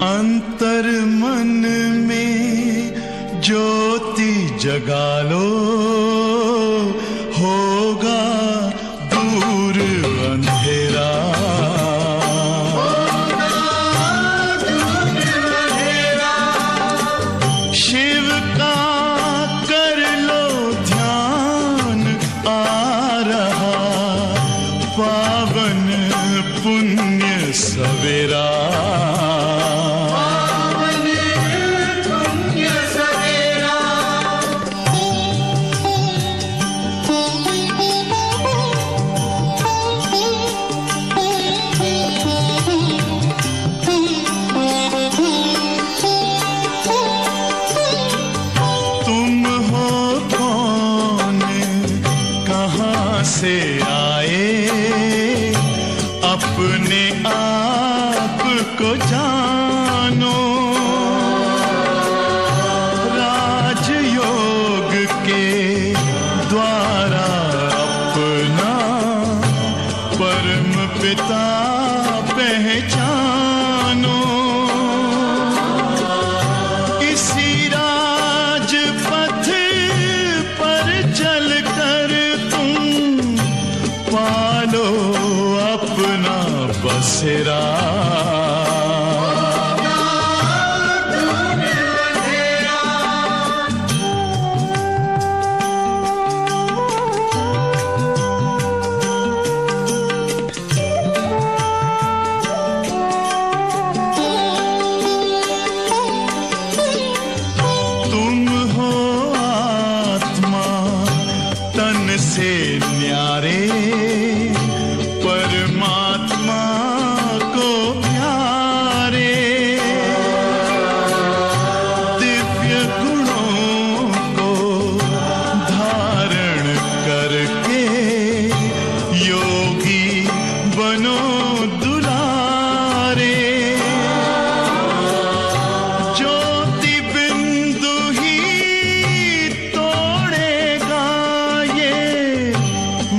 अंतर मन में ज्योति जगा लो, होगा दूर अंधेरा। शिव का कर लो ध्यान, आ रहा पावन पुण्य सवेरा। से आए अपने आप को जानो, राजयोग के द्वारा अपना परम पिता पहचानो। इसी राजपथ पर चलकर पालो अपना बसेरा। तुम हो आत्मा तन से न्यारे, परमात्मा को प्यारे। दिव्य गुणों को धारण करके योगी बनो दुलारे। ज्योति बिंदु ही तोड़ेगा ये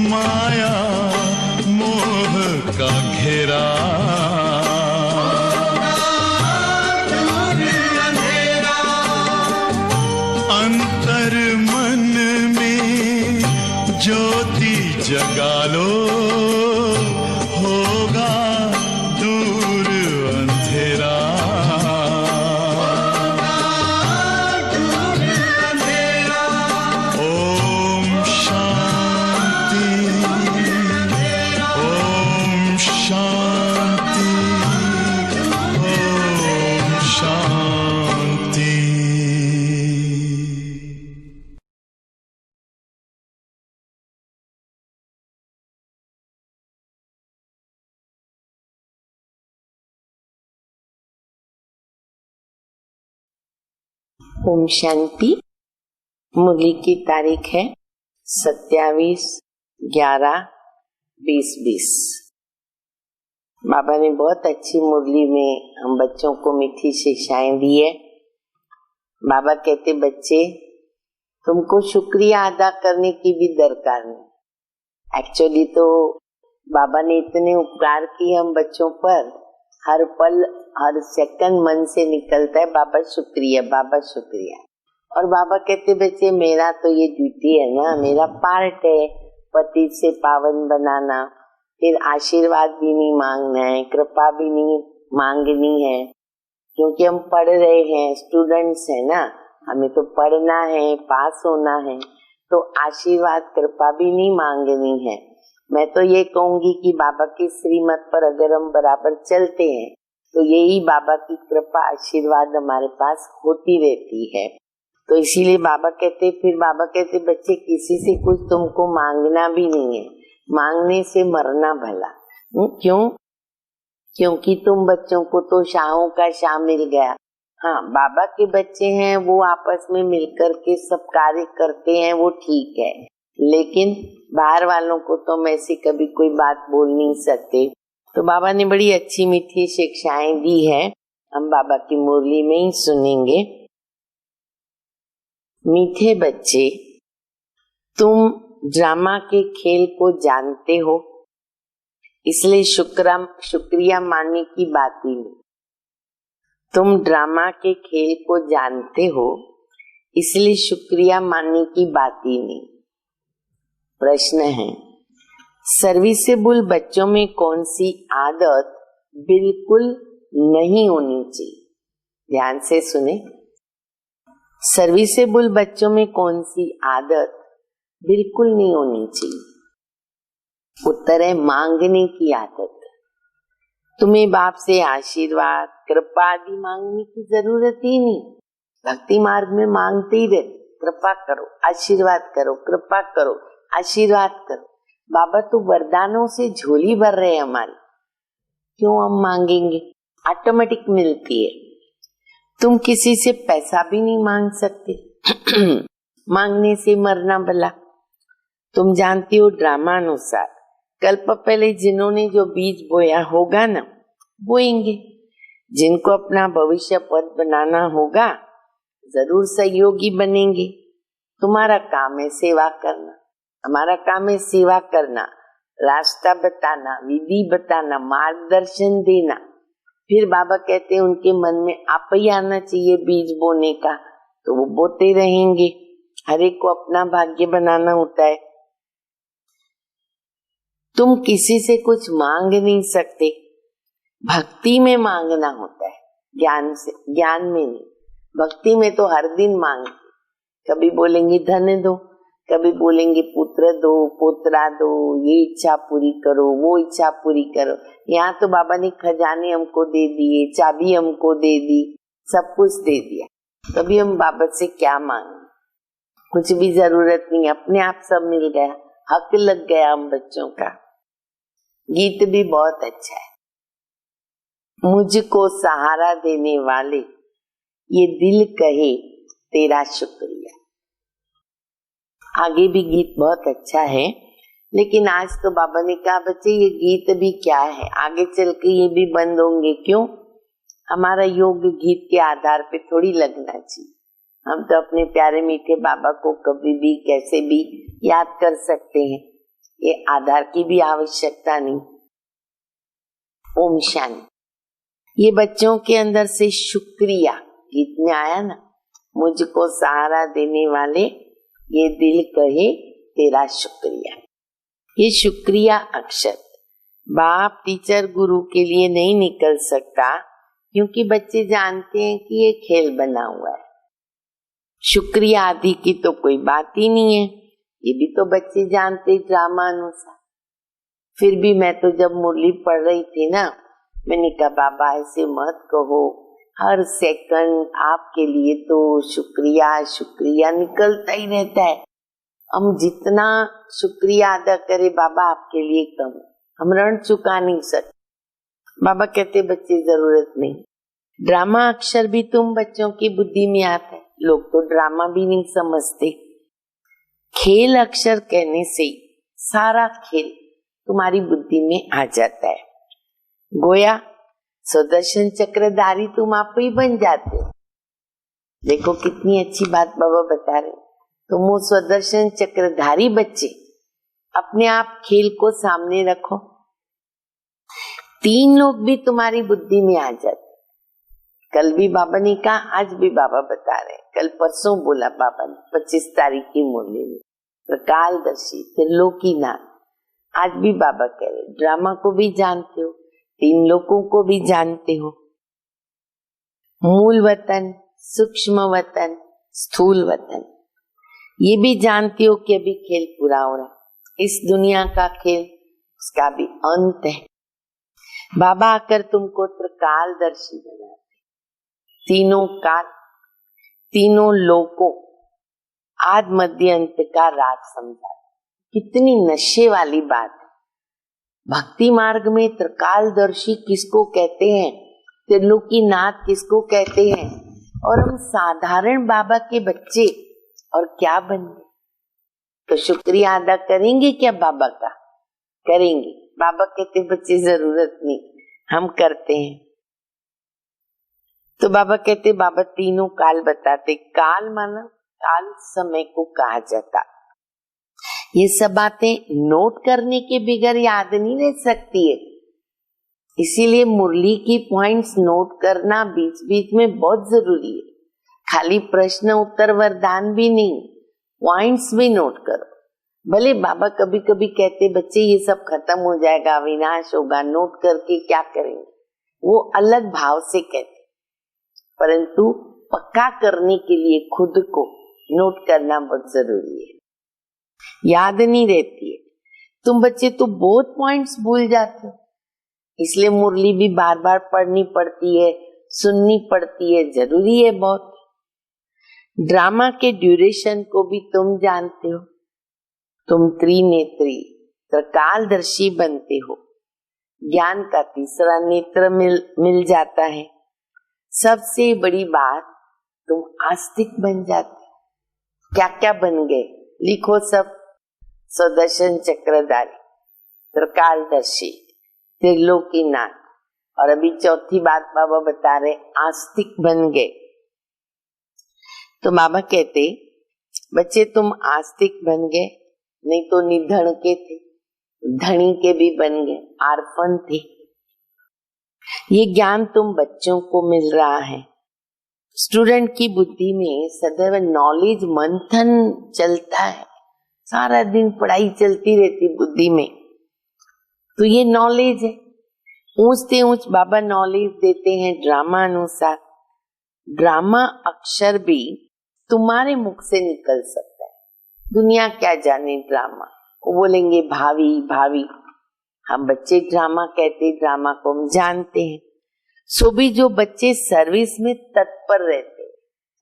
माया का घेरा। अंतर मन में ज्योति जगा लो, होगा दूर अंधेरा। ओम शांति, ओम शांति, ओम शांति। ओम शांति। मुरली की तारीख है 27/11/2020। बाबा ने बहुत अच्छी मुरली में हम बच्चों को मीठी शिक्षाएं दी है। बाबा कहते बच्चे तुमको शुक्रिया अदा करने की भी दरकार नहीं। एक्चुअली तो बाबा ने इतने उपकार किए हम बच्चों पर, हर पल हर सेकंड मन से निकलता है बाबा शुक्रिया, बाबा शुक्रिया। और बाबा कहते बच्चे मेरा तो ये ड्यूटी है ना, मेरा पार्ट है पति से पावन बनाना। फिर आशीर्वाद भी नहीं मांगना है, कृपा भी नहीं मांगनी है, क्योंकि हम पढ़ रहे हैं, स्टूडेंट्स है ना, हमें तो पढ़ना है, पास होना है। तो आशीर्वाद कृपा भी नहीं मांगनी है। मैं तो ये कहूंगी कि बाबा की श्रीमत पर अगर हम बराबर चलते हैं तो यही बाबा की कृपा आशीर्वाद हमारे पास होती रहती है। तो इसीलिए बाबा कहते बच्चे किसी से कुछ तुमको मांगना भी नहीं है, मांगने से मरना भला। क्यों? क्योंकि तुम बच्चों को तो शाहों का शाह मिल गया। हाँ, बाबा के बच्चे हैं, वो आपस में मिलकर के सब कार्य करते हैं, वो ठीक है। लेकिन बाहर वालों को तो हम ऐसी कभी कोई बात बोल नहीं सकते। तो बाबा ने बड़ी अच्छी मीठी शिक्षाएं दी है, हम बाबा की मुरली में ही सुनेंगे। मीठे बच्चे, तुम ड्रामा के खेल को जानते हो, इसलिए शुक्रिया मानने की बात ही नहीं। तुम ड्रामा के खेल को जानते हो, इसलिए शुक्रिया मानने की बात ही नहीं। प्रश्न है, सर्विसेबल बच्चों में कौन सी आदत बिल्कुल नहीं होनी चाहिए? ध्यान से सुने। सर्विसेबल बच्चों में कौन सी आदत बिल्कुल नहीं होनी चाहिए? उत्तर है मांगने की आदत। तुम्हें बाप से आशीर्वाद, कृपा आदि मांगने की जरूरत ही नहीं। भक्ति मार्ग में मांगते ही रहते, कृपा करो, आशीर्वाद करो, कृपा करो, आशीर्वाद करो। बाबा तो वरदानों से झोली भर रहे हैं हमारी, क्यों हम मांगेंगे? ऑटोमेटिक मिलती है। तुम किसी से पैसा भी नहीं मांग सकते मांगने से मरना भला। तुम जानती हो ड्रामा अनुसार कल्प पहले जिन्होंने जो बीज बोया होगा ना, बोएंगे। जिनको अपना भविष्य पद बनाना होगा जरूर सहयोगी बनेंगे। तुम्हारा काम है सेवा करना, हमारा काम है सेवा करना, रास्ता बताना, विधि बताना, मार्गदर्शन देना। फिर बाबा कहते हैं उनके मन में आप ही आना चाहिए बीज बोने का, तो वो बोते रहेंगे। हर एक को अपना भाग्य बनाना होता है। तुम किसी से कुछ मांग नहीं सकते, भक्ति में मांगना होता है, ज्ञान से, ज्ञान में नहीं। भक्ति में तो हर दिन मांगते, कभी बोलेंगे धन दो, कभी बोलेंगे पुत्र दो, पोत्रा दो, ये इच्छा पूरी करो, वो इच्छा पूरी करो। यहाँ तो बाबा ने खजाने हमको दे दिए, चाबी हमको दे दी, सब कुछ दे दिया, तभी हम बाबा से क्या मांगे? कुछ भी जरूरत नहीं, अपने आप सब मिल गया, हक लग गया हम बच्चों का। गीत भी बहुत अच्छा है। मुझको सहारा देने वाले ये दिल कहे तेरा शुक्रिया। आगे भी गीत बहुत अच्छा है, लेकिन आज तो बाबा ने कहा बच्चे ये गीत भी क्या है, आगे चल के ये भी बंद होंगे। क्यों? हमारा योग गीत के आधार पे थोड़ी लगना चाहिए। हम तो अपने प्यारे मीठे बाबा को कभी भी कैसे भी याद कर सकते हैं, ये आधार की भी आवश्यकता नहीं। ओम शांति। ये बच्चों के अंदर से शुक्रिया गीत में आया ना, मुझको सहारा देने वाले ये दिल कहे तेरा शुक्रिया। ये शुक्रिया अक्षर बाप, टीचर, गुरु के लिए नहीं निकल सकता, क्योंकि बच्चे जानते हैं कि ये खेल बना हुआ है। शुक्रिया आदि की तो कोई बात ही नहीं है, ये भी तो बच्चे जानते ड्रामा अनुसार। फिर भी मैं तो जब मुरली पढ़ रही थी ना, मैंने कहा बाबा ऐसे मत कहो, हर सेकंड आपके लिए तो शुक्रिया शुक्रिया निकलता ही रहता है। हम जितना शुक्रिया अदा करें बाबा आपके लिए कम, हम ऋण चुका नहीं सकते। बाबा कहते बच्चे जरूरत नहीं, ड्रामा अक्षर भी तुम बच्चों की बुद्धि में आता है। लोग तो ड्रामा भी नहीं समझते। खेल अक्षर कहने से सारा खेल तुम्हारी बुद्धि में आ जाता है। गोया सुदर्शन चक्रधारी तुम आप ही बन जाते हो। देखो कितनी अच्छी बात बाबा बता रहे। तुम वो सुदर्शन चक्रधारी बच्चे अपने आप खेल को सामने रखो, 3 लोग भी तुम्हारी बुद्धि में आ जाते। कल भी बाबा ने कहा, आज भी बाबा बता रहे, कल परसों बोला बाबा ने 25 तारीख की मुरली में, प्रकालदर्शी त्रिलोकीनाथ। आज भी बाबा कह रहे, ड्रामा को भी जानते हो, 3 लोगों को भी जानते हो, मूल वतन, सूक्ष्म वतन, स्थूल वतन, ये भी जानते हो कि अभी खेल पूरा हो रहा है। इस दुनिया का खेल, उसका भी अंत है। बाबा आकर तुमको त्रिकालदर्शी बनाते, तीनों काल, तीनों लोकों, आद मध्य अंत का राज समझा। कितनी नशे वाली बात है। भक्ति मार्ग में त्रिकालदर्शी किसको कहते हैं, त्रिलोकीनाथ किसको कहते हैं, और हम साधारण बाबा के बच्चे और क्या बनेंगे? तो शुक्रिया अदा करेंगे क्या बाबा का? करेंगे। बाबा कहते बच्चे जरूरत नहीं, हम करते हैं। तो बाबा कहते, बाबा तीनों काल बताते। काल माना काल समय को कहा जाता। ये सब बातें नोट करने के बगैर याद नहीं रह सकती है। इसीलिए मुरली की पॉइंट्स नोट करना बीच बीच में बहुत जरूरी है। खाली प्रश्न उत्तर वरदान भी नहीं, पॉइंट्स भी नोट करो। भले बाबा कभी कभी कहते बच्चे ये सब खत्म हो जाएगा, विनाश होगा, नोट करके क्या करेंगे, वो अलग भाव से कहते, परंतु पक्का करने के लिए खुद को नोट करना बहुत जरूरी है। याद नहीं रहती है। तुम बच्चे तो बहुत पॉइंट्स भूल जाते हो, इसलिए मुरली भी बार बार पढ़नी पड़ती है, सुननी पड़ती है, जरूरी है बहुत। ड्रामा के ड्यूरेशन को भी तुम जानते हो। तुम त्रिनेत्री त्रिकालदर्शी बनते हो, ज्ञान का तीसरा नेत्र मिल जाता है। सबसे बड़ी बात, तुम आस्तिक बन जाते हो। क्या क्या बन गए लिखो सब। सुदर्शन चक्रधारी, त्रिकालदर्शी, त्रिलोकीनाथ, और अभी चौथी बात बाबा बता रहे, आस्तिक बन गए। तो बाबा कहते बच्चे तुम आस्तिक बन गए, नहीं तो निधन के थे, धनी के भी बन गए, आर्फन थे। ये ज्ञान तुम बच्चों को मिल रहा है। स्टूडेंट की बुद्धि में सदैव नॉलेज मंथन चलता है, सारा दिन पढ़ाई चलती रहती बुद्धि में, तो ये नॉलेज है। ऊंचते ऊंच बाबा नॉलेज देते हैं ड्रामा अनुसार। ड्रामा अक्षर भी तुम्हारे मुख से निकल सकता है, दुनिया क्या जाने ड्रामा, वो बोलेंगे भावी भावी। हम बच्चे ड्रामा कहते, ड्रामा को हम जानते हैं। सो भी जो बच्चे सर्विस में तत्पर रहते हैं,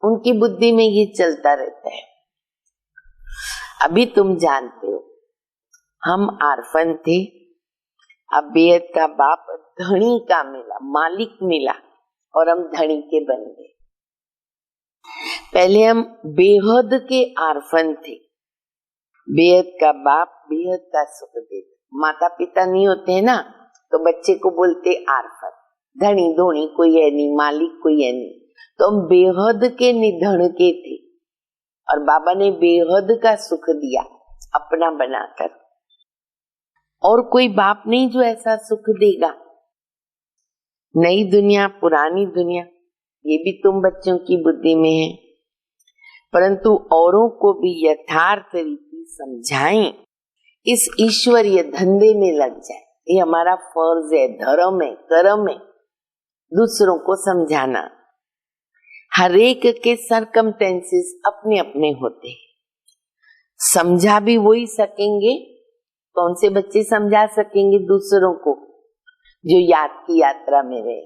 उनकी बुद्धि में ये चलता रहता है। अभी तुम जानते हो हम आर्फन थे, अब बेहद का बाप धनी का मिला, मालिक मिला, और हम धनी के बन गए। पहले हम बेहद के आर्फन थे। बेहद का बाप बेहद का सुख देता। माता पिता नहीं होते हैं ना, तो बच्चे को बोलते आर्फन। धनी धोनी कोई है नहीं, मालिक कोई है नहीं, तो हम बेहद के निधन के थे, और बाबा ने बेहद का सुख दिया अपना बनाकर। और कोई बाप नहीं जो ऐसा सुख देगा। नई दुनिया पुरानी दुनिया, ये भी तुम बच्चों की बुद्धि में है, परंतु औरों को भी यथार्थ रीति समझाएं, इस ईश्वरीय धंधे में लग जाए। ये हमारा फर्ज है, धर्म है, कर्म है, दूसरों को समझाना। हर एक के सरकमटेंसेस अपने अपने होते हैं। समझा भी वही सकेंगे, कौन से बच्चे समझा सकेंगे दूसरों को जो याद की यात्रा में रहे।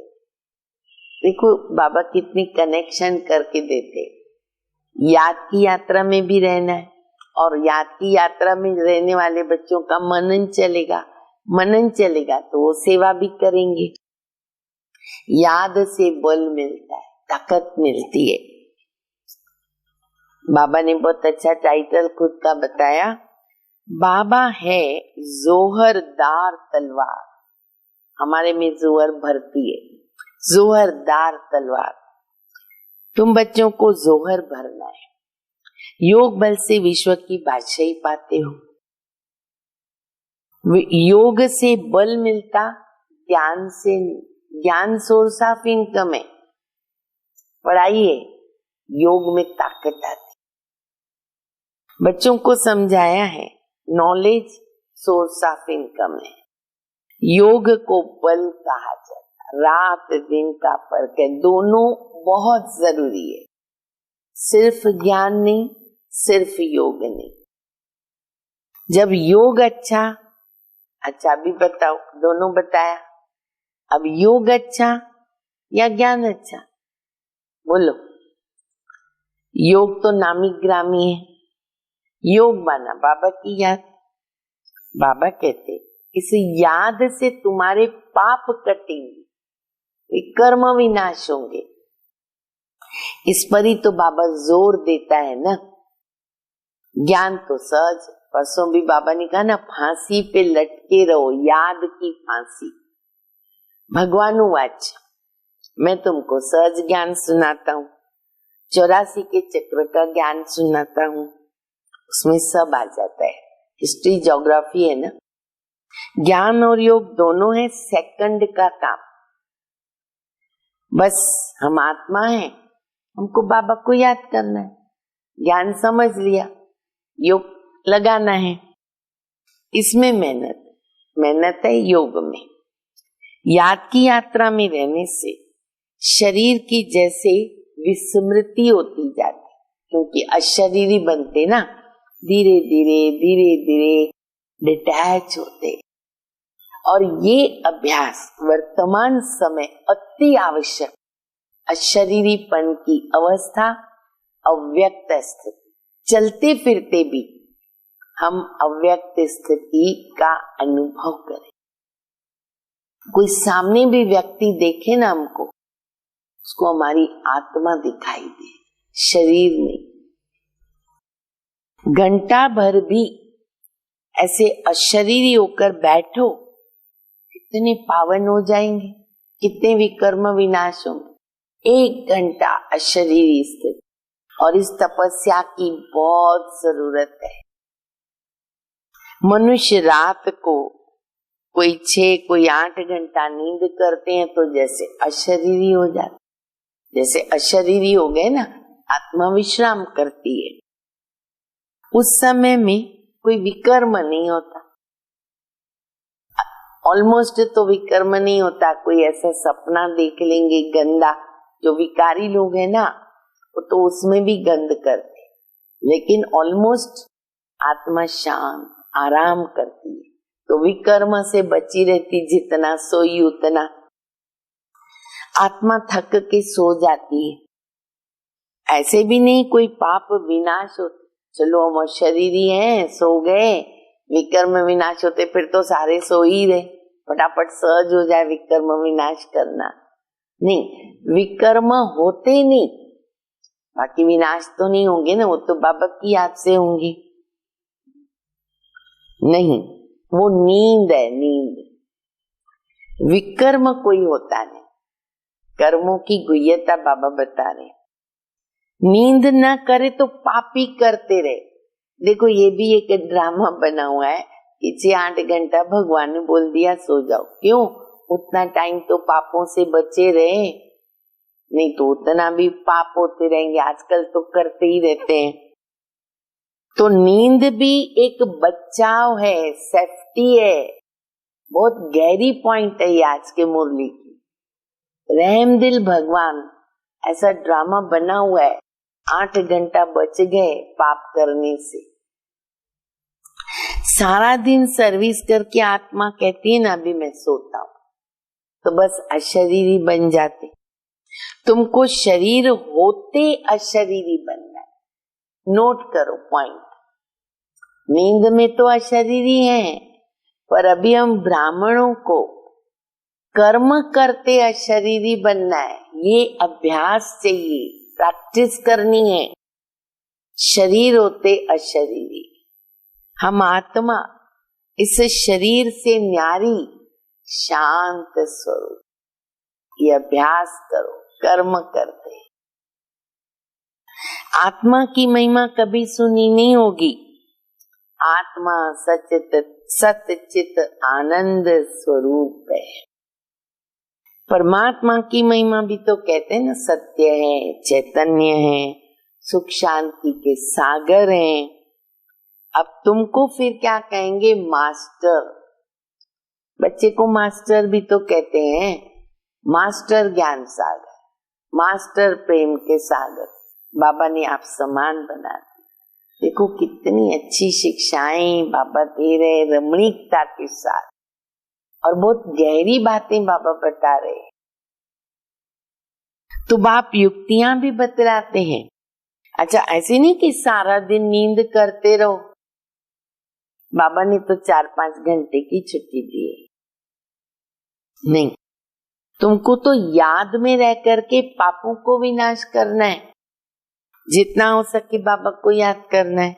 देखो बाबा कितनी कनेक्शन करके देते। याद की यात्रा में भी रहना है, और याद की यात्रा में रहने वाले बच्चों का मनन चलेगा तो वो सेवा भी करेंगे। याद से बल मिलता है, ताकत मिलती है। बाबा ने बहुत अच्छा टाइटल खुद का बताया, बाबा है जोहरदार तलवार। हमारे में जोहर भरती है, जोहरदार तलवार। तुम बच्चों को जोहर भरना है। योग बल से विश्व की बादशाही पाते हो। योग से बल मिलता, ज्ञान से, ज्ञान सोर्स ऑफ इनकम है। पढ़ाइए, योग में ताकत आती। बच्चों को समझाया है नॉलेज सोर्स ऑफ इनकम है। योग को बल कहा जाता। रात दिन का फर्क है, दोनों बहुत जरूरी है। सिर्फ ज्ञान नहीं, सिर्फ योग नहीं। जब योग अच्छा भी बताओ, दोनों बताया। अब योग अच्छा या ज्ञान अच्छा, बोलो। योग तो नामी ग्रामी है। योग माना बाबा की याद। बाबा कहते इस याद से तुम्हारे पाप कटेंगे, कर्म विनाश होंगे। इस पर ही तो बाबा जोर देता है ना। ज्ञान तो सहज, परसों भी बाबा ने कहा ना, फांसी पे लटके रहो, याद की फांसी। भगवान वाच, मैं तुमको सहज ज्ञान सुनाता हूँ, 84 के चक्र का ज्ञान सुनाता हूँ, उसमें सब आ जाता है। हिस्ट्री ज्योग्राफी है ना। ज्ञान और योग दोनों है सेकंड का काम। बस हम आत्मा हैं, हमको बाबा को याद करना है। ज्ञान समझ लिया, योग लगाना है। इसमें मेहनत है योग में। याद की यात्रा में रहने से शरीर की जैसे विस्मृति होती जाती, क्योंकि अशरीरी बनते ना, धीरे धीरे डिटैच होते। और ये अभ्यास वर्तमान समय अति आवश्यक। अशरीरीपन की अवस्था अव्यक्त स्थिति, चलते फिरते भी हम अव्यक्त स्थिति का अनुभव करें। कोई सामने भी व्यक्ति देखे ना हमको, उसको हमारी आत्मा दिखाई दे शरीर में। घंटा भर भी ऐसे अशरीरी होकर बैठो, कितने पावन हो जाएंगे, कितने विकर्म विनाश होंगे। 1 घंटा अशरीरी स्थिति, और इस तपस्या की बहुत जरूरत है। मनुष्य रात को कोई 6 कोई 8 घंटा नींद करते हैं तो जैसे अशरीरी हो जाते, जैसे अशरीरी हो गए ना, आत्मा विश्राम करती है। उस समय में कोई विकर्म नहीं होता, ऑलमोस्ट तो विकर्म नहीं होता। कोई ऐसा सपना देख लेंगे गंदा, जो विकारी लोग हैं ना, वो तो उसमें भी गंद करते, लेकिन ऑलमोस्ट आत्मा शांत आराम करती है, तो विकर्म से बची रहती। जितना सोई उतना। आत्मा थक के सो जाती है। ऐसे भी नहीं कोई पाप विनाश हो, चलो हम शरीरी हैं, सो गए, विकर्म विनाश होते फिर तो सारे सो ही रहे, फटाफट सहज हो जाए विकर्म विनाश करना। नहीं, विकर्म होते नहीं, बाकी विनाश तो नहीं होंगे ना, वो तो बाबा की याद से होंगे। नहीं, वो नींद है, नींद। विकर्म कोई होता नहीं, कर्मों की गुह्यता बाबा बता रहे। नींद न करे तो पापी करते रहे। देखो ये भी एक ड्रामा बना हुआ है कि 6-8 घंटा भगवान ने बोल दिया सो जाओ। क्यों? उतना टाइम तो पापों से बचे रहे, नहीं तो उतना भी पाप होते रहेंगे। आजकल तो करते ही रहते हैं। तो नींद भी एक बचाव है, सेफ्टी है। बहुत गहरी पॉइंट है ये आज के मुरली की। रहमदिल भगवान ऐसा ड्रामा बना हुआ है, 8 घंटा बच गए पाप करने से। सारा दिन सर्विस करके आत्मा कहती है ना अभी मैं सोता हूं, तो बस अशरीरी बन जाते। तुमको शरीर होते अशरीरी बनना है। नोट करो पॉइंट। नींद में तो अशरीरी है, पर अभी हम ब्राह्मणों को कर्म करते अशरीरी बनना है। ये अभ्यास चाहिए, प्रैक्टिस करनी है। शरीर होते अशरीरी, हम आत्मा इस शरीर से न्यारी शांत स्वरूप। ये अभ्यास करो, कर्म करते। आत्मा की महिमा कभी सुनी नहीं होगी। आत्मा सच्चित आनंद स्वरूप है। परमात्मा की महिमा भी तो कहते हैं ना, सत्य है, चैतन्य है, सुख शांति के सागर हैं। अब तुमको फिर क्या कहेंगे? मास्टर। बच्चे को मास्टर भी तो कहते हैं। मास्टर ज्ञान सागर, मास्टर प्रेम के सागर। बाबा ने आप समान बना दिया। देखो कितनी अच्छी शिक्षाएं बाबा दे रहे, रमणीकता के साथ, और बहुत गहरी बातें बाबा बता रहे। तो बाप युक्तियां भी बतलाते हैं। अच्छा, ऐसे नहीं कि सारा दिन नींद करते रहो। बाबा ने तो 4-5 घंटे की छुट्टी दी है। नहीं, तुमको तो याद में रह करके पापों को विनाश करना है। जितना हो सके बाबा को याद करना है।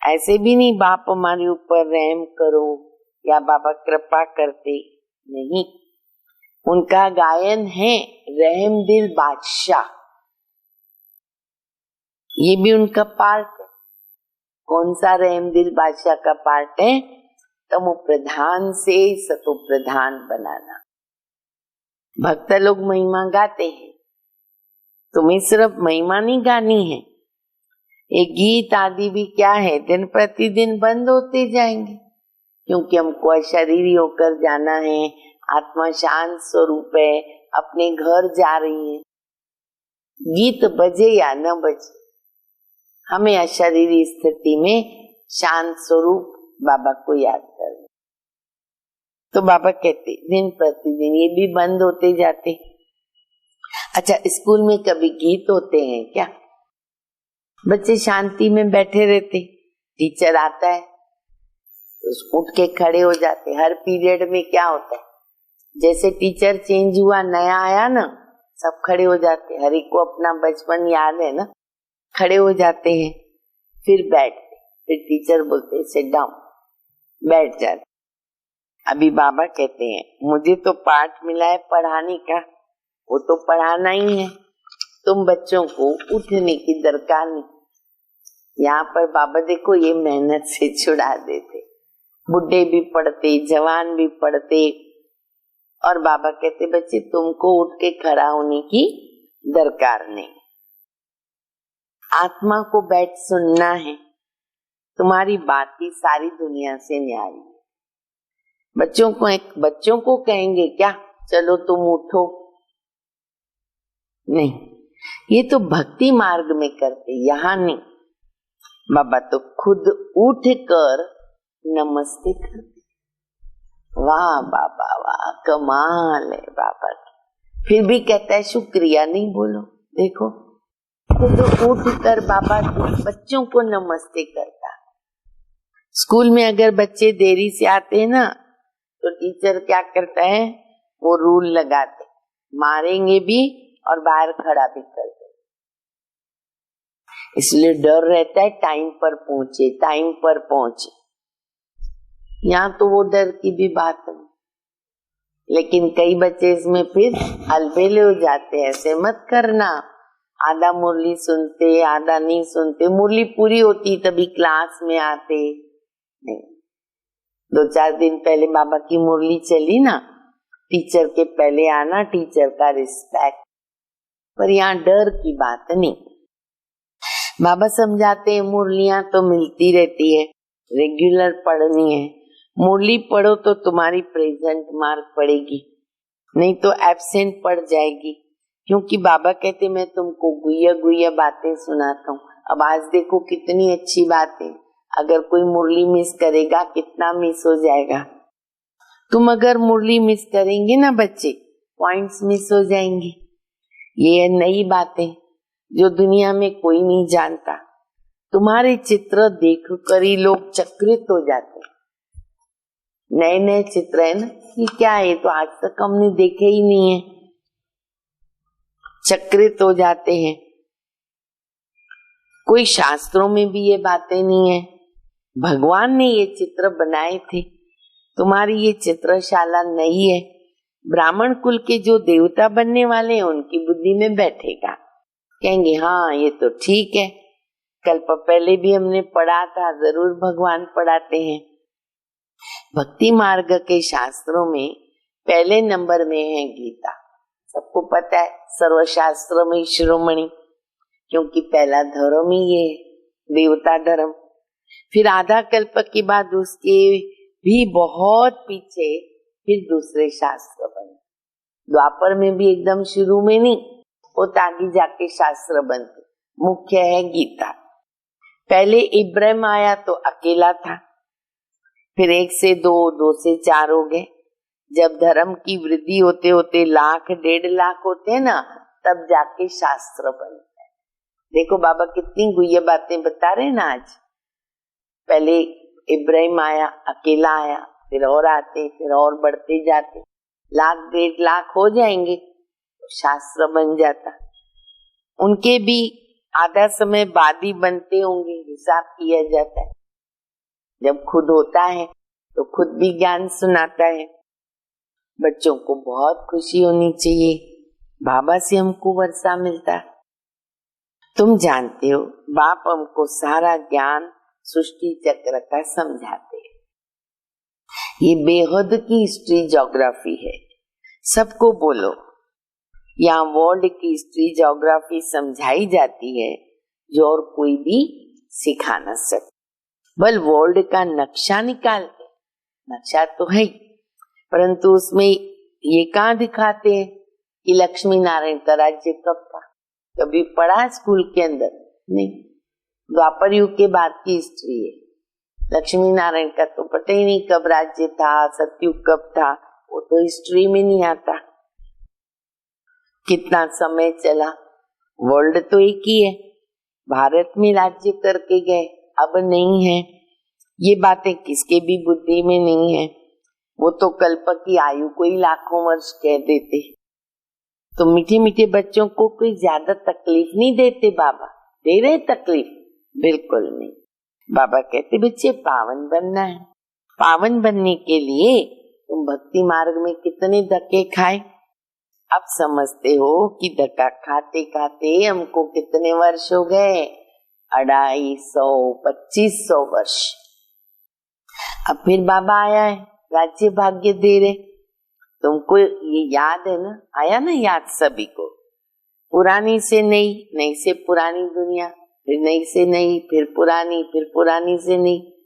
ऐसे भी नहीं बाप हमारे ऊपर रहम करो या बाबा कृपा करते, नहीं। उनका गायन है रहमदिल बादशाह, ये भी उनका पार्ट है। कौन सा रहमदिल बादशाह का पार्ट है? तमो प्रधान से सतो प्रधान बनाना। भक्त लोग महिमा गाते हैं, तुम्हें सिर्फ महिमा नहीं गानी है, ये गीत आदि भी क्या है, दिन प्रतिदिन बंद होते जाएंगे, क्योंकि हमको अशरीरी होकर जाना है। आत्मा शांत स्वरूप है, अपने घर जा रही है। गीत बजे या न बजे, हमें अशरीरी स्थिति में शांत स्वरूप बाबा को याद करना। तो बाबा कहते दिन प्रतिदिन ये भी बंद होते जाते। अच्छा, स्कूल में कभी गीत होते हैं क्या? बच्चे शांति में बैठे रहते, टीचर आता है तो उठ के खड़े हो जाते। हर पीरियड में क्या होता है, जैसे टीचर चेंज हुआ, नया आया ना, सब खड़े हो जाते। हर एक को अपना बचपन याद है ना, खड़े हो जाते हैं, फिर बैठते, फिर टीचर बोलते सिट डाउन, बैठ जाते। अभी बाबा कहते हैं मुझे तो पाठ मिला है पढ़ाने का, वो तो पढ़ाना ही है, तुम बच्चों को उठने की दरकार नहीं। यहाँ पर बाबा देखो ये मेहनत से छुड़ा देते, बुढ़े भी पढ़ते, जवान भी पढ़ते, और बाबा कहते बच्चे तुमको उठ के खड़ा होने की दरकार नहीं। आत्मा को बैठ सुनना है, तुम्हारी बात ही सारी दुनिया से न्यारी है। बच्चों को कहेंगे क्या चलो तुम उठो, नहीं, ये तो भक्ति मार्ग में करते, यहाँ नहीं। बाबा तो खुद उठ कर नमस्ते करते। वाह बाबा वाह, कमाल है बाबा की। फिर भी कहता है शुक्रिया नहीं बोलो। देखो खुद उठ कर बाबा बच्चों को नमस्ते करता। स्कूल में अगर बच्चे देरी से आते हैं ना, तो टीचर क्या करता है, वो रूल लगाते, मारेंगे भी और बाहर खड़ा भी कर दे। इसलिए डर रहता है टाइम पर पहुंचे, टाइम पर पहुंचे। यहाँ तो वो डर की भी बात है, लेकिन कई बच्चे इसमें फिर अलबेले हो जाते हैं। ऐसे मत करना, आधा मुरली सुनते, आधा नहीं सुनते। मुरली पूरी होती तभी क्लास में आते नहीं। 2-4 दिन पहले बाबा की मुरली चली ना, टीचर के पहले आना, टीचर का रिस्पेक्ट। पर यहाँ डर की बात नहीं। बाबा समझाते हैं मुरलियां तो मिलती रहती है, रेगुलर पढ़नी है। मुरली पढ़ो तो तुम्हारी प्रेजेंट मार्क पड़ेगी, नहीं तो एब्सेंट पड़ जाएगी। क्योंकि बाबा कहते मैं तुमको गुइया गुइया बातें सुनाता हूँ। अब आज देखो कितनी अच्छी बातें, अगर कोई मुरली मिस करेगा कितना मिस हो जाएगा। तुम अगर मुरली मिस करेंगे ना बच्चे, पॉइंट्स मिस हो जाएंगे। ये नई बातें जो दुनिया में कोई नहीं जानता। तुम्हारे चित्र देख कर ही लोग चकित हो जाते। नए नए चित्र है ना, ये क्या है, तो आज तक हमने देखे ही नहीं है, चकित हो जाते हैं। कोई शास्त्रों में भी ये बातें नहीं है, भगवान ने ये चित्र बनाए थे। तुम्हारी ये चित्रशाला नहीं है। ब्राह्मण कुल के जो देवता बनने वाले हैं उनकी बुद्धि में बैठेगा, कहेंगे हाँ ये तो ठीक है, कल्प पहले भी हमने पढ़ा था, जरूर भगवान पढ़ाते हैं। भक्ति मार्ग के शास्त्रों में पहले नंबर में है गीता। सबको पता है सर्वशास्त्र में शिरोमणि, क्योंकि पहला धर्म ही ये देवता धर्म। फिर आधा कल्प के बाद उसके भी बहुत पीछे फिर दूसरे शास्त्र बने। द्वापर में भी एकदम शुरू में नहीं, वो आगे जाके शास्त्र बनते। मुख्य है गीता। पहले इब्राहिम आया तो अकेला था, फिर 1 से 2, 2 से 4 हो गए। जब धर्म की वृद्धि होते होते 1,00,000, 1.5 लाख होते हैं ना, तब जाके शास्त्र बनता है। देखो बाबा कितनी गुह्य बातें बता रहे हैं ना आज। पहले इब्राहिम आया, अकेला आया, फिर और आते, फिर और बढ़ते जाते, 1,00,000, 1.5 लाख हो जाएंगे तो शास्त्र बन जाता। उनके भी आधा समय बाद ही बनते होंगे, हिसाब किया जाता है। जब खुद होता है तो खुद भी ज्ञान सुनाता है। बच्चों को बहुत खुशी होनी चाहिए, बाबा से हमको वर्षा मिलता। तुम जानते हो बाप हमको सारा ज्ञान सृष्टि चक्र का समझाते हैं। ये बेहद की हिस्ट्री ज्योग्राफी है। सबको बोलो, यहाँ वर्ल्ड की हिस्ट्री ज्योग्राफी समझाई जाती है जो और कोई भी सिखा न सके। बल वर्ल्ड का नक्शा निकालते, नक्शा तो है परंतु उसमें ये कहाँ दिखाते हैं कि लक्ष्मी नारायण का राज्य कब था? कभी पढ़ा स्कूल के अंदर? नहीं। द्वापर युग के बाद की हिस्ट्री है। लक्ष्मी नारायण का तो पता ही नहीं कब राज्य था, सतयुग कब था, वो तो हिस्ट्री में नहीं आता। कितना समय चला, वर्ल्ड तो एक ही है, भारत में राज्य करके गए, अब नहीं है। ये बातें किसके भी बुद्धि में नहीं है। वो तो कल्प की आयु को ही लाखों वर्ष कह देते। तो मीठे मीठे बच्चों को कोई ज्यादा तकलीफ नहीं देते बाबा? दे रहे तकलीफ? बिल्कुल नहीं। बाबा कहते बच्चे पावन बनना है। पावन बनने के लिए तुम भक्ति मार्ग में कितने धक्के खाए, अब समझते हो कि धक्का खाते खाते हमको कितने वर्ष हो गए? 250-2500 वर्ष। अब फिर बाबा आया है, राज्य भाग्य दे रहे। तुमको ये याद है ना? आया ना याद सभी को? पुरानी से नई, नई से पुरानी दुनिया, फिर नई से नई, फिर पुरानी से नई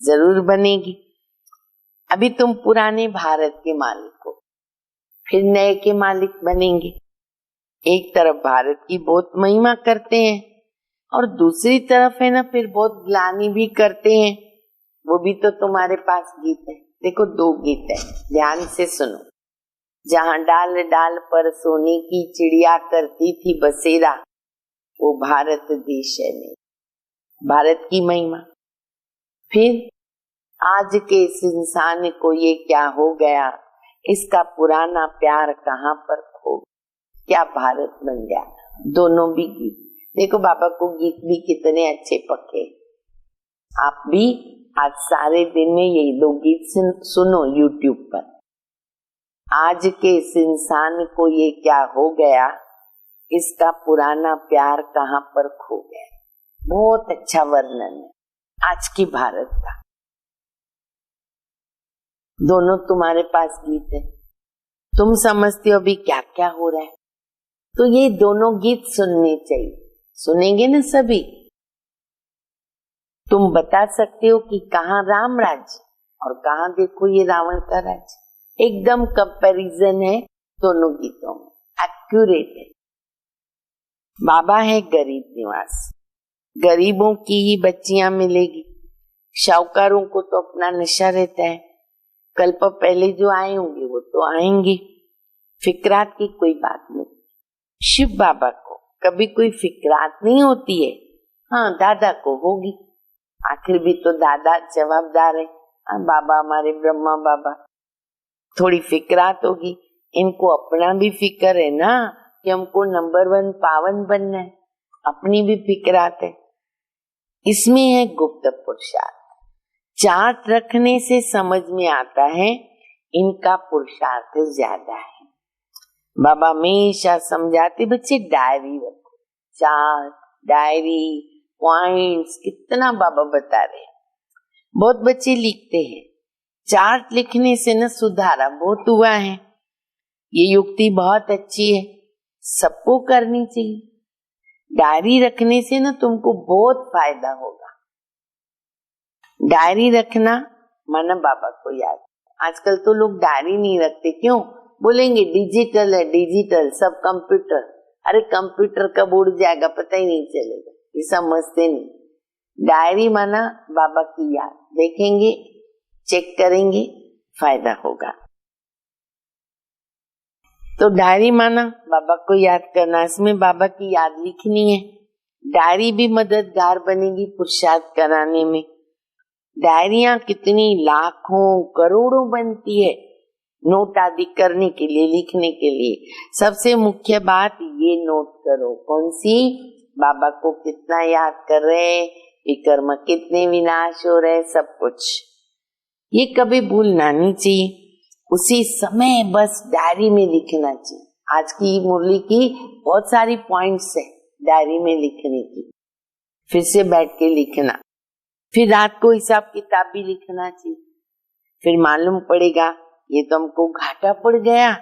जरूर बनेगी। अभी तुम पुराने भारत के मालिक हो, फिर नए के मालिक बनेंगे। एक तरफ भारत की बहुत महिमा करते हैं और दूसरी तरफ है ना फिर बहुत ग्लानि भी करते हैं। वो भी तो तुम्हारे पास गीत है। देखो 2 गीत है, ध्यान से सुनो। जहाँ डाल डाल पर सोने की चिड़िया करती थी बसेरा, वो भारत देश है नहीं, भारत की महिमा। फिर आज के इस इंसान को ये क्या हो गया, इसका पुराना प्यार कहाँ पर खो, क्या भारत बन गया। दोनों भी गीत देखो, बाबा को गीत भी कितने अच्छे पक्के। आप भी आज सारे दिन में यही 2 गीत सुनो YouTube पर। आज के इस इंसान को ये क्या हो गया, इसका पुराना प्यार कहाँ पर खो गया। बहुत अच्छा वर्णन है आज की भारत का। दोनों तुम्हारे पास गीत है, तुम समझते हो अभी क्या क्या हो रहा है। तो ये दोनों गीत सुनने चाहिए। सुनेंगे ना सभी? तुम बता सकते हो कि कहाँ राम राज्य और कहाँ देखो ये रावण का राज्य। एकदम कंपैरिजन है दोनों गीतों में, एक्यूरेट है। बाबा है गरीब निवास, गरीबों की ही बच्चियां मिलेगी। शाहूकारों को तो अपना नशा रहता है, कल्प पहले जो आए होंगे वो तो आएंगे, फिक्रात की कोई बात नहीं। शिव बाबा को कभी कोई फिक्रात नहीं होती है। हाँ, दादा को होगी, आखिर भी तो दादा जवाबदार है। हाँ, बाबा हमारे ब्रह्मा बाबा, थोड़ी फिक्रात होगी। इनको अपना भी फिक्र है ना कि हमको नंबर 1 पावन बनना है, अपनी भी फिक्रात है। इसमें है गुप्त पुरुषार्थ। चार्ट रखने से समझ में आता है इनका पुरुषार्थ ज्यादा है। बाबा हमेशा समझाते बच्चे डायरी रखो, चार्ट, डायरी, पॉइंट्स, कितना बाबा बता रहे हैं। बहुत बच्चे लिखते हैं, चार्ट लिखने से न सुधारा बहुत हुआ है। ये युक्ति बहुत अच्छी है, सबको करनी चाहिए। डायरी रखने से ना तुमको बहुत फायदा होगा। डायरी रखना माना बाबा को याद। आजकल तो लोग डायरी नहीं रखते, क्यों? बोलेंगे डिजिटल है, डिजिटल सब कंप्यूटर। अरे कंप्यूटर कब उड़ जाएगा पता ही नहीं चलेगा, ये समझते नहीं। डायरी माना बाबा की याद, देखेंगे, चेक करेंगे, फायदा होगा। तो डायरी माना बाबा को याद करना, इसमें बाबा की याद लिखनी है। डायरी भी मददगार बनेगी पुरुषार्थ कराने में। डायरियां कितनी लाखों करोड़ों बनती है नोट आदि करने के लिए, लिखने के लिए। सबसे मुख्य बात ये नोट करो, कौन सी? बाबा को कितना याद कर रहे, विकर्म कितने विनाश हो रहे, सब कुछ ये कभी भूलना नहीं चाहिए। उसी समय बस डायरी में लिखना चाहिए। आज की मुरली की बहुत सारी पॉइंट्स है डायरी में लिखने की, फिर से बैठ के लिखना। फिर रात को हिसाब किताब भी लिखना चाहिए। फिर मालूम पड़ेगा ये तो हमको घाटा पड़ गया,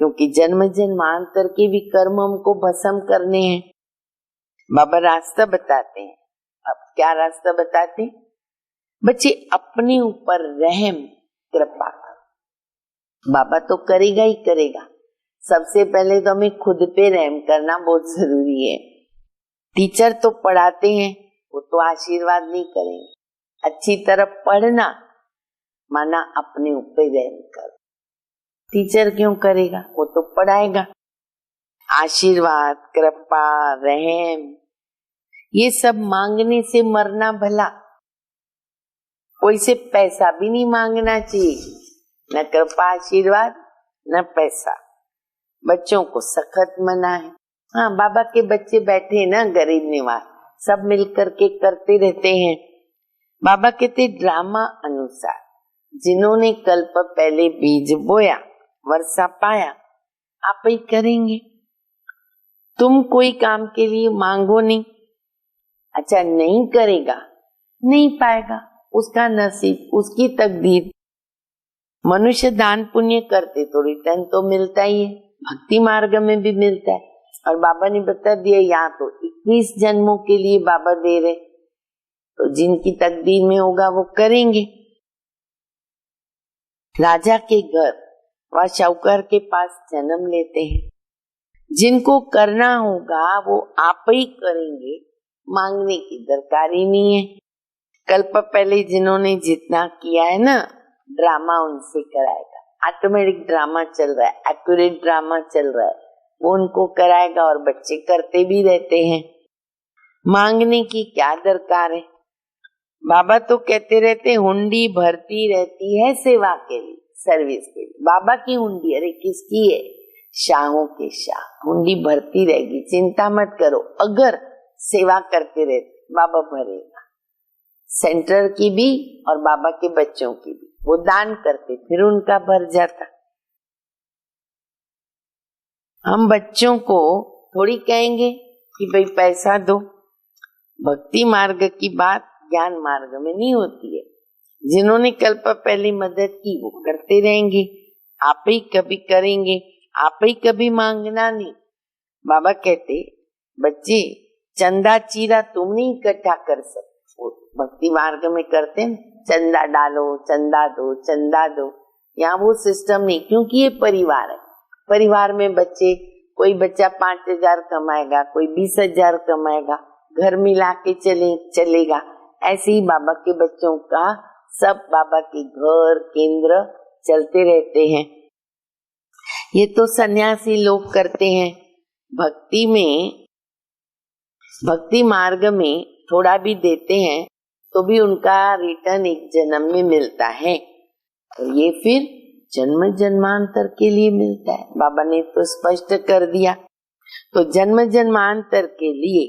क्योंकि जन्म जन्मांतर के भी कर्म हमको भस्म करने हैं। बाबा रास्ता बताते हैं। अब क्या रास्ता बताते हैं? बच्चे अपने ऊपर रहम कृपा कर। बाबा तो करेगा ही करेगा। सबसे पहले तो हमें खुद पे रहम करना बहुत जरूरी है। टीचर तो पढ़ाते हैं, वो तो आशीर्वाद नहीं करेंगे। अच्छी तरह पढ़ना माना अपने ऊपर रहम कर। टीचर क्यों करेगा? वो तो पढ़ाएगा। आशीर्वाद, कृपा, रहम, ये सब मांगने से मरना भला। कोई से पैसा भी नहीं मांगना चाहिए, न कृपा आशीर्वाद न पैसा। बच्चों को सख्त मना है। हाँ, बाबा के बच्चे बैठे ना गरीब निवास, सब मिलकर के करते रहते हैं। बाबा कहते ड्रामा अनुसार जिन्होंने कल्प पहले बीज बोया वर्षा पाया, आप ही करेंगे। तुम कोई काम के लिए मांगो नहीं। अच्छा, नहीं करेगा, नहीं पाएगा, उसका नसीब, उसकी तकदीर। मनुष्य दान पुण्य करते तो रिटर्न तो मिलता ही है, भक्ति मार्ग में भी मिलता है। और बाबा ने बता दिया यहाँ तो 21 जन्मों के लिए बाबा दे रहे, तो जिनकी तकदीर में होगा वो करेंगे। राजा के घर व शाहूकार के पास जन्म लेते हैं। जिनको करना होगा वो आप ही करेंगे, मांगने की दरकार ही नहीं है। कल्प पहले जिन्होंने जितना किया है ना, ड्रामा उनसे कराएगा। ऑटोमेटिक ड्रामा चल रहा है, एक्यूरेट ड्रामा चल रहा है, वो उनको कराएगा। और बच्चे करते भी रहते हैं। मांगने की क्या दरकार है? बाबा तो कहते रहते हुंडी भरती रहती है सेवा के लिए, सर्विस के लिए। बाबा की हुंडी, अरे किसकी है? शाहों के शाह। हुंडी भरती रहेगी, चिंता मत करो। अगर सेवा करते रहते बाबा भरेगा, सेंटर की भी और बाबा के बच्चों की भी। वो दान करते, फिर उनका भर जाता। हम बच्चों को थोड़ी कहेंगे कि भाई पैसा दो। भक्ति मार्ग की बात ज्ञान मार्ग में नहीं होती है। जिन्होंने कल्प पहले मदद की वो करते रहेंगे, आप ही कभी करेंगे, आप ही कभी मांगना नहीं। बाबा कहते बच्चे चंदा चीरा तुम नहीं इकट्ठा कर सकते। भक्ति मार्ग में करते हैं, चंदा डालो, चंदा दो, चंदा दो। यहाँ वो सिस्टम नहीं, क्योंकि ये परिवार है। परिवार में बच्चे, कोई बच्चा 5,000 कमाएगा, कोई 20,000 कमाएगा, घर मिला के चलेगा। ऐसे ही बाबा के बच्चों का सब बाबा के घर केंद्र चलते रहते हैं। ये तो सन्यासी लोग करते हैं। भक्ति में, भक्ति मार्ग में थोड़ा भी देते हैं तो भी उनका रिटर्न एक जन्म में मिलता है, और ये फिर जन्म जन्मांतर के लिए मिलता है। बाबा ने तो स्पष्ट कर दिया। तो जन्म जन्मांतर के लिए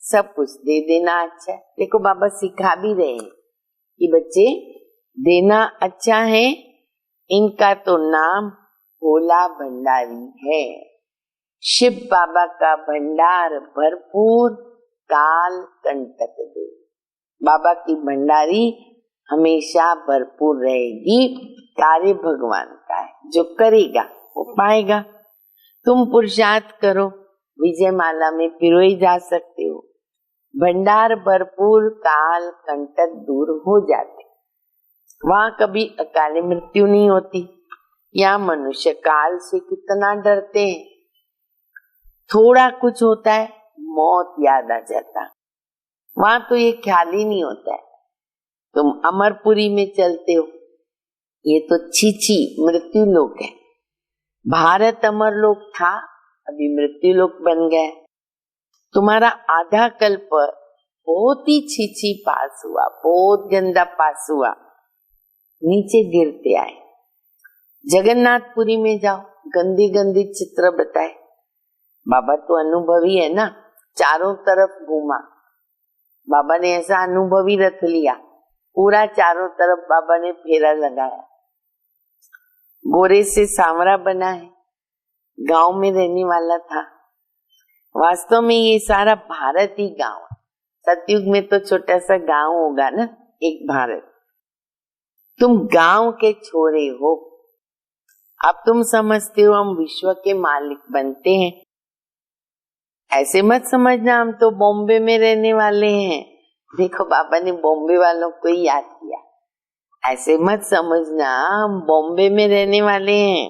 सब कुछ दे देना अच्छा है। देखो बाबा सिखा भी रहे हैं कि बच्चे देना अच्छा है। इनका तो नाम भोला भंडारी है। शिव बाबा का भंडार भरपूर, काल कंटक दे। बाबा की भंडारी हमेशा भरपूर रहेगी। कार्य भगवान का है, जो करेगा वो पाएगा। तुम पुरुषार्थ करो, विजय माला में पिरोई जा सकते हो। भंडार भरपूर, काल कंटक दूर हो जाते। वहां कभी अकाली मृत्यु नहीं होती। यहाँ मनुष्य काल से कितना डरते हैं। थोड़ा कुछ होता है मौत याद आ जाता। वहां तो ये ख्याल ही नहीं होता है। तुम अमरपुरी में चलते हो, ये तो छी मृत्यु लोक है। भारत अमर लोक था, अभी मृत्यु लोक बन गया। तुम्हारा आधा कल्प बहुत ही छी पास हुआ, बहुत गंदा पास हुआ, नीचे गिरते आए। जगन्नाथपुरी में जाओ, गंदी गंदी चित्र बताए। बाबा तो अनुभवी है ना, चारों तरफ घूमा। बाबा ने ऐसा अनुभवी रथ लिया, पूरा चारों तरफ बाबा ने फेरा लगाया। गोरे से सांवरा बना है, गांव में रहने वाला था। वास्तव में ये सारा भारत ही गांव है। सतयुग में तो छोटा सा गांव होगा ना, एक भारत। तुम गांव के छोरे हो। अब तुम समझते हो हम विश्व के मालिक बनते हैं। ऐसे मत समझना हम तो बॉम्बे में रहने वाले हैं। देखो बाबा ने बॉम्बे वालों को ही याद किया। ऐसे मत समझना हम बॉम्बे में रहने वाले हैं।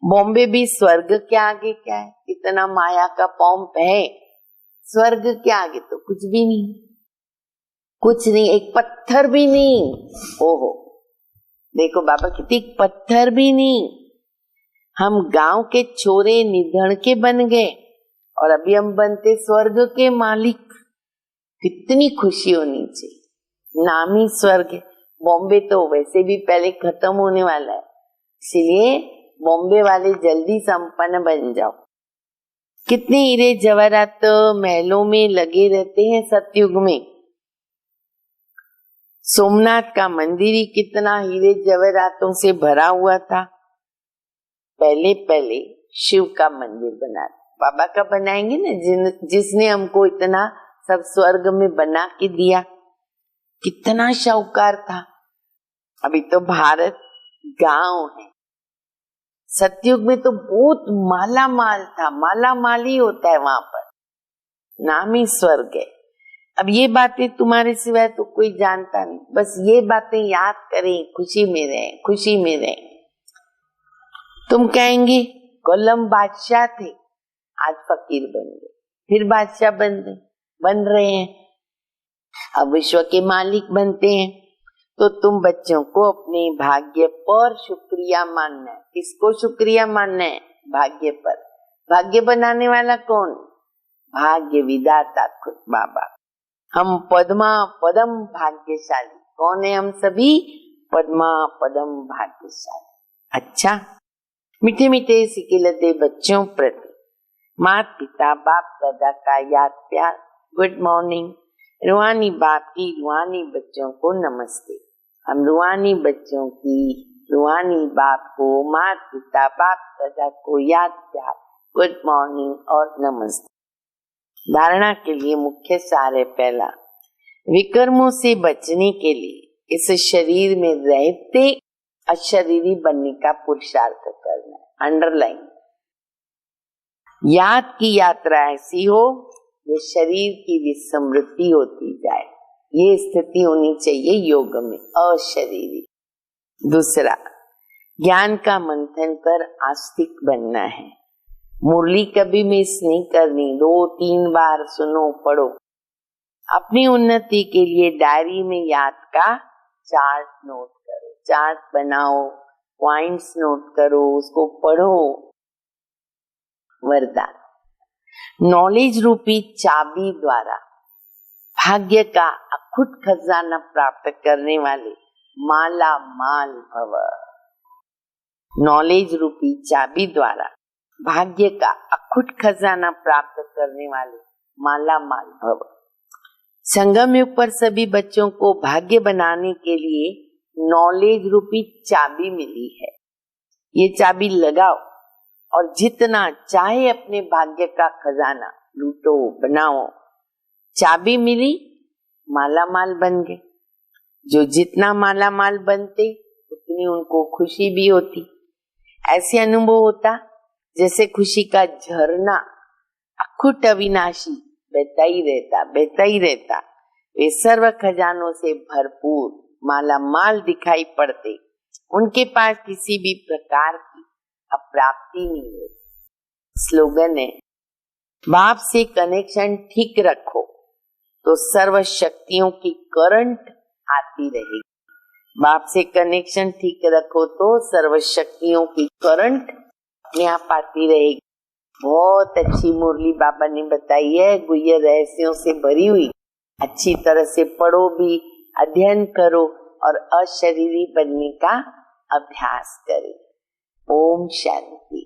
बॉम्बे भी स्वर्ग के आगे क्या है? इतना माया का पॉम्प है। स्वर्ग के आगे तो कुछ भी नहीं, कुछ नहीं, एक पत्थर भी नहीं। ओहो देखो बाबा कितनी, पत्थर भी नहीं। हम गांव के छोरे निधन के बन गए और अभी हम बनते स्वर्ग के मालिक। कितनी खुशी होनी चाहिए। नाम ही स्वर्ग है। बॉम्बे तो वैसे भी पहले खत्म होने वाला है, इसलिए बॉम्बे वाले जल्दी संपन्न बन जाओ। कितने हीरे जवाहरात तो महलों में लगे रहते हैं सतयुग में। सोमनाथ का मंदिर ही कितना हीरे जवाहरातों से भरा हुआ था। पहले पहले शिव का मंदिर बना, बाबा का बनाएंगे ना, जिसने हमको इतना सब स्वर्ग में बना के दिया। कितना शाहूकार था। अभी तो भारत गांव है। सतयुग में तो बहुत माला माल था, माला माल ही होता है वहां पर, नाम ही स्वर्ग है। अब ये बातें तुम्हारे सिवाय तो कोई जानता नहीं, बस ये बातें याद करें, खुशी में रहे, खुशी में रहे। तुम कहेंगे कोलम बादशाह थे, आज फकीर बन गए, फिर बादशाह बन रहे हैं, अब विश्व के मालिक बनते हैं। तो तुम बच्चों को अपने भाग्य पर शुक्रिया मानना है। किसको शुक्रिया मानना है? भाग्य पर। भाग्य बनाने वाला कौन? भाग्य विधाता खुद बाबा। हम पद्मा पदम भाग्यशाली। कौन है हम सभी? पद्मा पदम भाग्यशाली। अच्छा, मीठे मीठे सिकिलते बच्चों प्रति माता पिता बाप दादा का याद प्यार, गुड मॉर्निंग। रूहानी बाप की रूहानी बच्चों को नमस्ते। हम रूहानी बच्चों की रूहानी बाप को, माता पिता बाप दादा को याद प्यार, गुड मॉर्निंग और नमस्ते। धारणा के लिए मुख्य सार है पहला, विकर्मों से बचने के लिए इस शरीर में रहते अशरीरी बनने का पुरुषार्थ करना है। अंडरलाइन। याद की यात्रा ऐसी हो ये शरीर की विस्मृति होती जाए, ये स्थिति होनी चाहिए योग में, अशरीरी। दूसरा, ज्ञान का मंथन कर आस्तिक बनना है। मुरली कभी मिस नहीं करनी, 2-3 बार सुनो पढ़ो। अपनी उन्नति के लिए डायरी में याद का चार्ट नोट करो, चार्ट बनाओ, पॉइंट्स नोट करो, उसको पढ़ो। वरदान, नॉलेज रूपी चाबी द्वारा भाग्य का अखुट खजाना प्राप्त करने वाले माला माल भव। नॉलेज रूपी चाबी द्वारा भाग्य का अखुट खजाना प्राप्त करने वाले माला माल भव। संगम युग पर सभी बच्चों को भाग्य बनाने के लिए नॉलेज रूपी चाबी मिली है। ये चाबी लगाओ और जितना चाहे अपने भाग्य का खजाना लूटो, बनाओ। चाबी मिली, माला माल बन गए। जो जितना माला माल बनते उतनी उनको खुशी भी होती। ऐसे अनुभव होता जैसे खुशी का झरना अखुट अविनाशी बहता ही रहता। वे सर्व खजानों से भरपूर माला माल दिखाई पड़ते। उनके पास किसी भी प्रकार की अप्राप्ति नहीं है। स्लोगन है, बाप से कनेक्शन ठीक रखो तो सर्व शक्तियों की करंट आती रहेगी। बाप से कनेक्शन ठीक रखो तो सर्व शक्तियों की करंट अपने आप आती रहेगी। बहुत अच्छी मुरली बाबा ने बताई है, गुह्य रहस्यों से भरी हुई। अच्छी तरह से पढ़ो भी, अध्ययन करो और अशरीरी बनने का अभ्यास करें। ओम शांति।